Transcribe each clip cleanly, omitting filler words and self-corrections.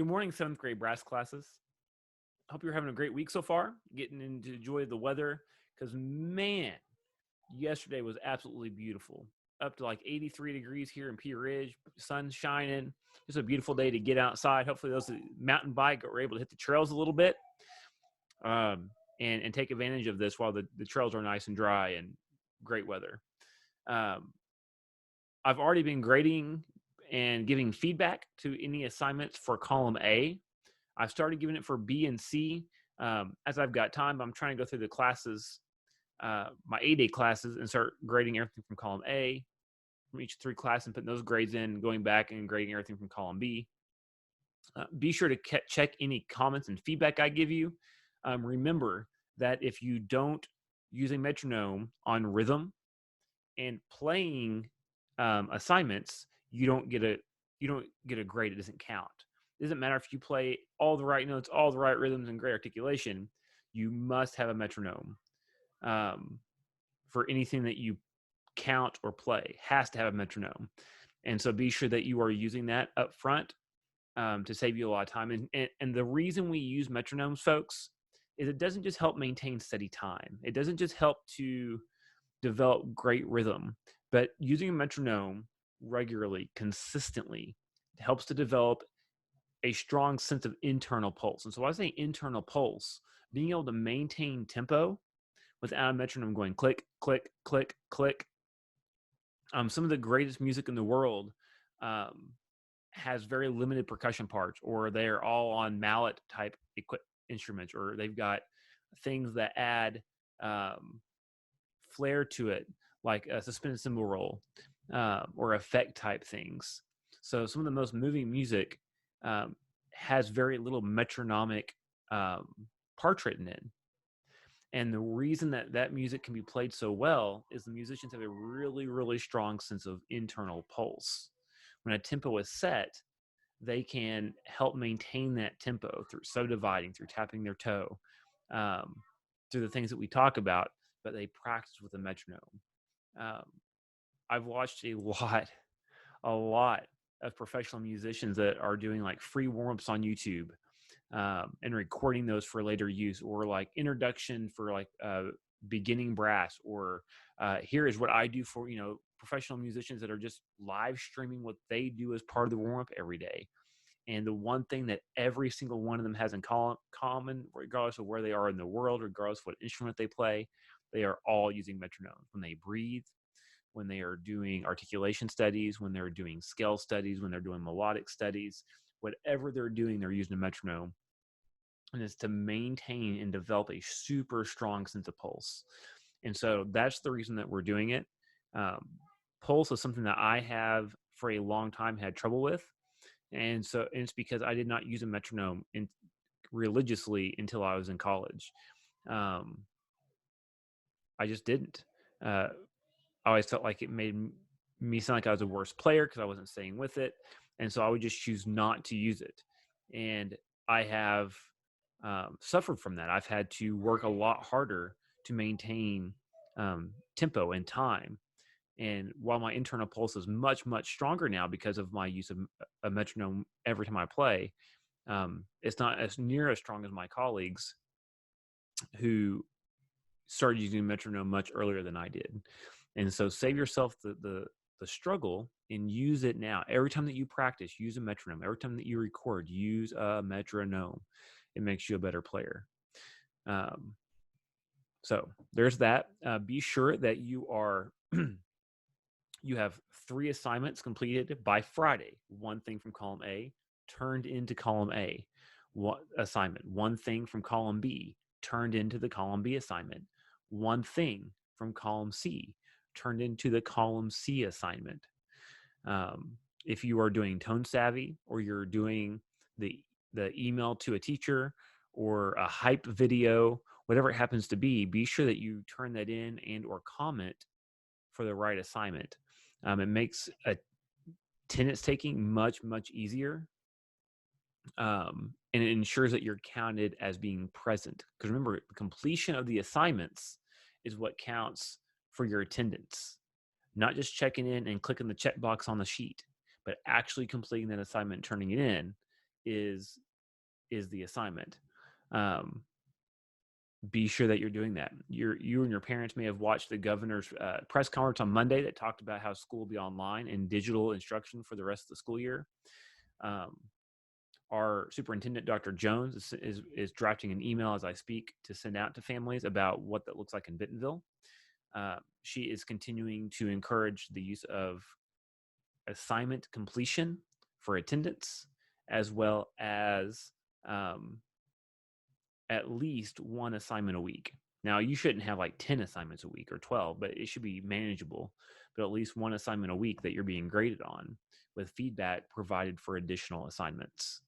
Good morning, seventh grade brass classes. Hope you're having a great week so far, getting into enjoy the weather. Because, man, yesterday was absolutely beautiful. Up to like 83 degrees here in Pea Ridge, sun shining. It's a beautiful day to get outside. Hopefully, those that mountain bike are able to hit the trails a little bit and take advantage of this while the trails are nice and dry and great weather. Um, I've already been grading and giving feedback to any assignments for column A. I've started giving it for B and C. As I've got time, I'm trying to go through the classes, my A-Day classes, and start grading everything from column A from each three classes and putting those grades in, going back and grading everything from column B. Be sure to check any comments and feedback I give you. Remember that if you don't use a metronome on rhythm and playing assignments, you don't get a grade. It doesn't count. It doesn't matter if you play all the right notes, all the right rhythms, and great articulation. You must have a metronome for anything that you count or play. Has to have a metronome, and so be sure that you are using that up front to save you a lot of time. And the reason we use metronomes, folks, is it doesn't just help maintain steady time. It doesn't just help to develop great rhythm, but using a metronome regularly, consistently, helps to develop a strong sense of internal pulse. And so when I say internal pulse, being able to maintain tempo without a metronome going click, click, click, click. Some of the greatest music in the world has very limited percussion parts, or they're all on mallet type instruments, or they've got things that add flair to it, like a suspended cymbal roll or effect type things. So some of the most moving music has very little metronomic parts written in. And the reason that that music can be played so well is the musicians have a really, really strong sense of internal pulse. When a tempo is set, they can help maintain that tempo through subdividing, through tapping their toe, through the things that we talk about, but they practice with a metronome. I've watched a lot of professional musicians that are doing like free warm-ups on YouTube and recording those for later use, or like introduction for like beginning brass, or here is what I do for, professional musicians that are just live streaming what they do as part of the warm-up every day. And the one thing that every single one of them has in common, regardless of where they are in the world, regardless of what instrument they play, they are all using metronomes. When they breathe, when they are doing articulation studies, when they're doing scale studies, when they're doing melodic studies, whatever they're doing, they're using a metronome. And it's to maintain and develop a super strong sense of pulse. And so that's the reason that we're doing it. Pulse is something that I have for a long time had trouble with. And it's because I did not use a metronome religiously until I was in college. I just didn't. I always felt like it made me sound like I was a worse player because I wasn't staying with it. And so I would just choose not to use it. And I have suffered from that. I've had to work a lot harder to maintain tempo and time. And while my internal pulse is much, much stronger now because of my use of a metronome every time I play, it's not as near as strong as my colleagues who started using metronome much earlier than I did. And so save yourself the struggle and use it now. Every time that you practice, use a metronome. Every time that you record, use a metronome. It makes you a better player. So there's that. Be sure that you are you have 3 assignments completed by Friday. One thing from column A turned into column A assignment. One thing from column B turned into the column B assignment. One thing from column C turned into the column C assignment. If you are doing Tone Savvy, or you're doing the email to a teacher, or a hype video, whatever it happens to be sure that you turn that in and or comment for the right assignment. It makes attendance taking much, much easier. And it ensures that you're counted as being present. Because remember, the completion of the assignments is what counts for your attendance. Not just checking in and clicking the checkbox on the sheet, but actually completing that assignment and turning it in is the assignment. Um, be sure that you're doing that. You and your parents may have watched the governor's press conference on Monday that talked about how school will be online and digital instruction for the rest of the school year. Um, our superintendent, Dr. Jones, is drafting an email as I speak to send out to families about what that looks like in Bentonville. She is continuing to encourage the use of assignment completion for attendance, as well as at least one assignment a week. Now, you shouldn't have like 10 assignments a week or 12, but it should be manageable. But at least one assignment a week that you're being graded on, with feedback provided for additional assignments.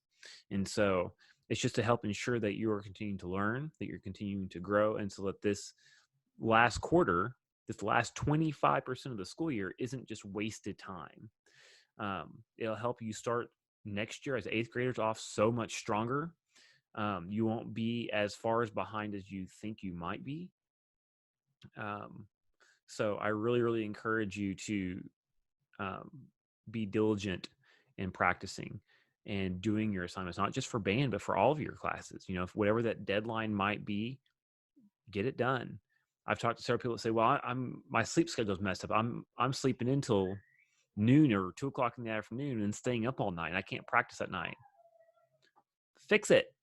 And so it's just to help ensure that you are continuing to learn, that you're continuing to grow, and so that this last quarter, this last 25% of the school year isn't just wasted time. It'll help you start next year as eighth graders off so much stronger. You won't be as far as behind as you think you might be. So I really, really encourage you to be diligent in practicing and doing your assignments, not just for band, but for all of your classes. You know, if whatever that deadline might be, get it done. I've talked to several people that say, "Well, my sleep schedule's messed up. I'm sleeping until noon or 2 o'clock in the afternoon and staying up all night. And I can't practice at night." Fix it.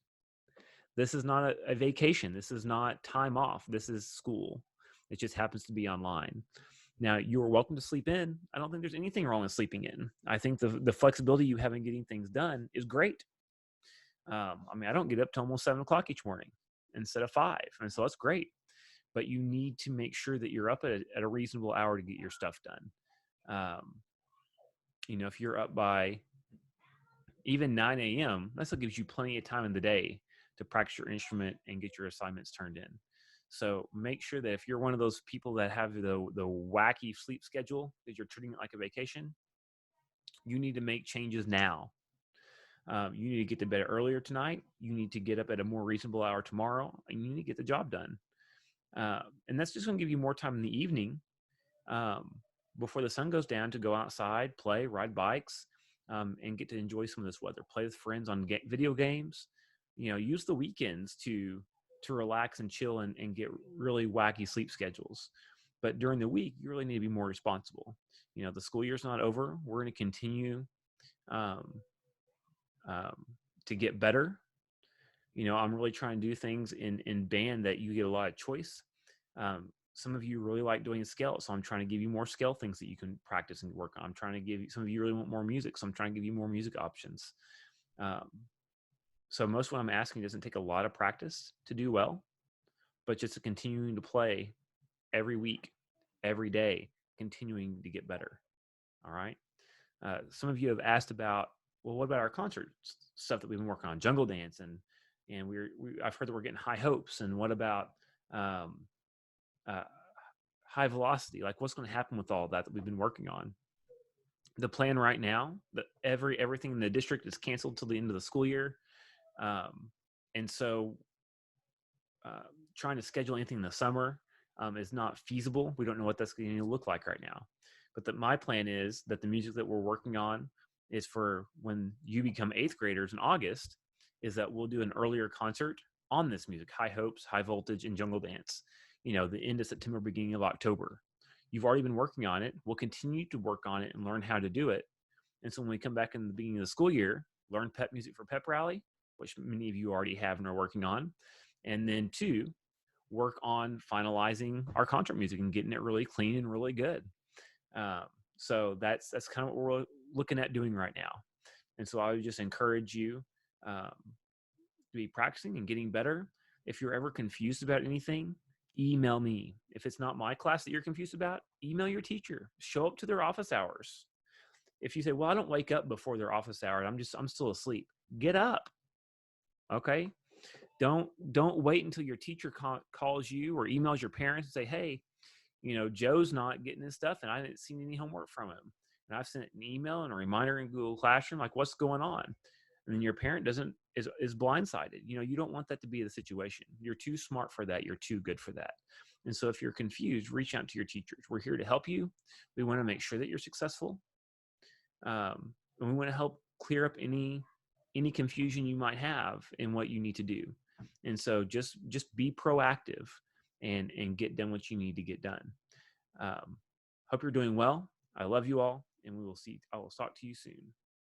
This is not a vacation. This is not time off. This is school. It just happens to be online. Now, you are welcome to sleep in. I don't think there's anything wrong with sleeping in. I think the flexibility you have in getting things done is great. I mean, I don't get up till almost 7 o'clock each morning instead of 5. And so that's great. But you need to make sure that you're up at a reasonable hour to get your stuff done. You know, if you're up by even 9 a.m., that still gives you plenty of time in the day to practice your instrument and get your assignments turned in. So make sure that if you're one of those people that have the wacky sleep schedule that you're treating it like a vacation, you need to make changes now. You need to get to bed earlier tonight. You need to get up at a more reasonable hour tomorrow, and you need to get the job done. And that's just going to give you more time in the evening before the sun goes down to go outside, play, ride bikes, and get to enjoy some of this weather. Play with friends on video games. You know, use the weekends to relax and chill and get really wacky sleep schedules. But during the week, you really need to be more responsible. You know, the school year's not over. We're going to continue to get better. You know, I'm really trying to do things in band that you get a lot of choice. Some of you really like doing scale, so I'm trying to give you more scale things that you can practice and work on. I'm trying to give you, some of you really want more music, so I'm trying to give you more music options. So most of what I'm asking doesn't take a lot of practice to do well, but just to continuing to play every week, every day, continuing to get better. All right. Some of you have asked about, well, what about our concert stuff that we've been working on, Jungle Dance, and I've heard that we're getting high hopes. And what about high velocity? Like, what's going to happen with all that we've been working on? The plan right now, that everything in the district is canceled till the end of the school year, and so trying to schedule anything in the summer is not feasible. We don't know what that's going to look like right now. But my plan is that the music that we're working on is for when you become eighth graders in August, is that we'll do an earlier concert on this music, High Hopes, High Voltage, and Jungle Dance, you know, the end of September, beginning of October. You've already been working on it. We'll continue to work on it and learn how to do it. And so when we come back in the beginning of the school year, learn pep music for pep rally, which many of you already have and are working on. And then 2, work on finalizing our concert music and getting it really clean and really good. So that's kind of what we're looking at doing right now. And so I would just encourage you to be practicing and getting better. If you're ever confused about anything, email me. If it's not my class that you're confused about, email your teacher. Show up to their office hours. If you say, well, I don't wake up before their office hour, I'm still asleep, get up. Okay. Don't wait until your teacher calls you or emails your parents and say, hey, you know, Joe's not getting his stuff and I didn't see any homework from him. And I've sent an email and a reminder in Google Classroom, like, what's going on? And then your parent is blindsided. You know, you don't want that to be the situation. You're too smart for that. You're too good for that. And so if you're confused, reach out to your teachers. We're here to help you. We want to make sure that you're successful. And we want to help clear up any any confusion you might have in what you need to do. And so just be proactive and get done what you need to get done. Um, Hope you're doing well. I love you all, and I will talk to you soon.